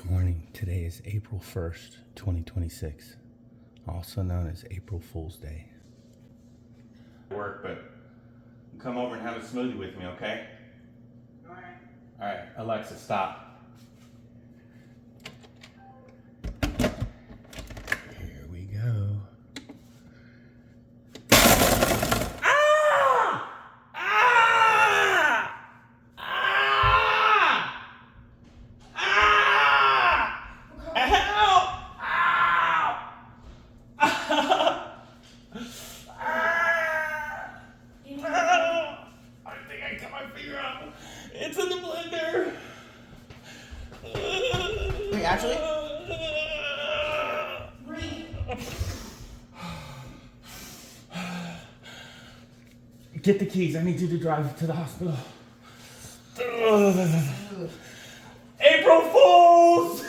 Good morning. Today is April 1st, 2026, also known as April Fool's Day. Work, but come over and have a smoothie with me, okay? All right. All right, Alexa, stop. Here we go. It's in the blender. Wait, actually? Get the keys. I need you to drive to the hospital. April Fools!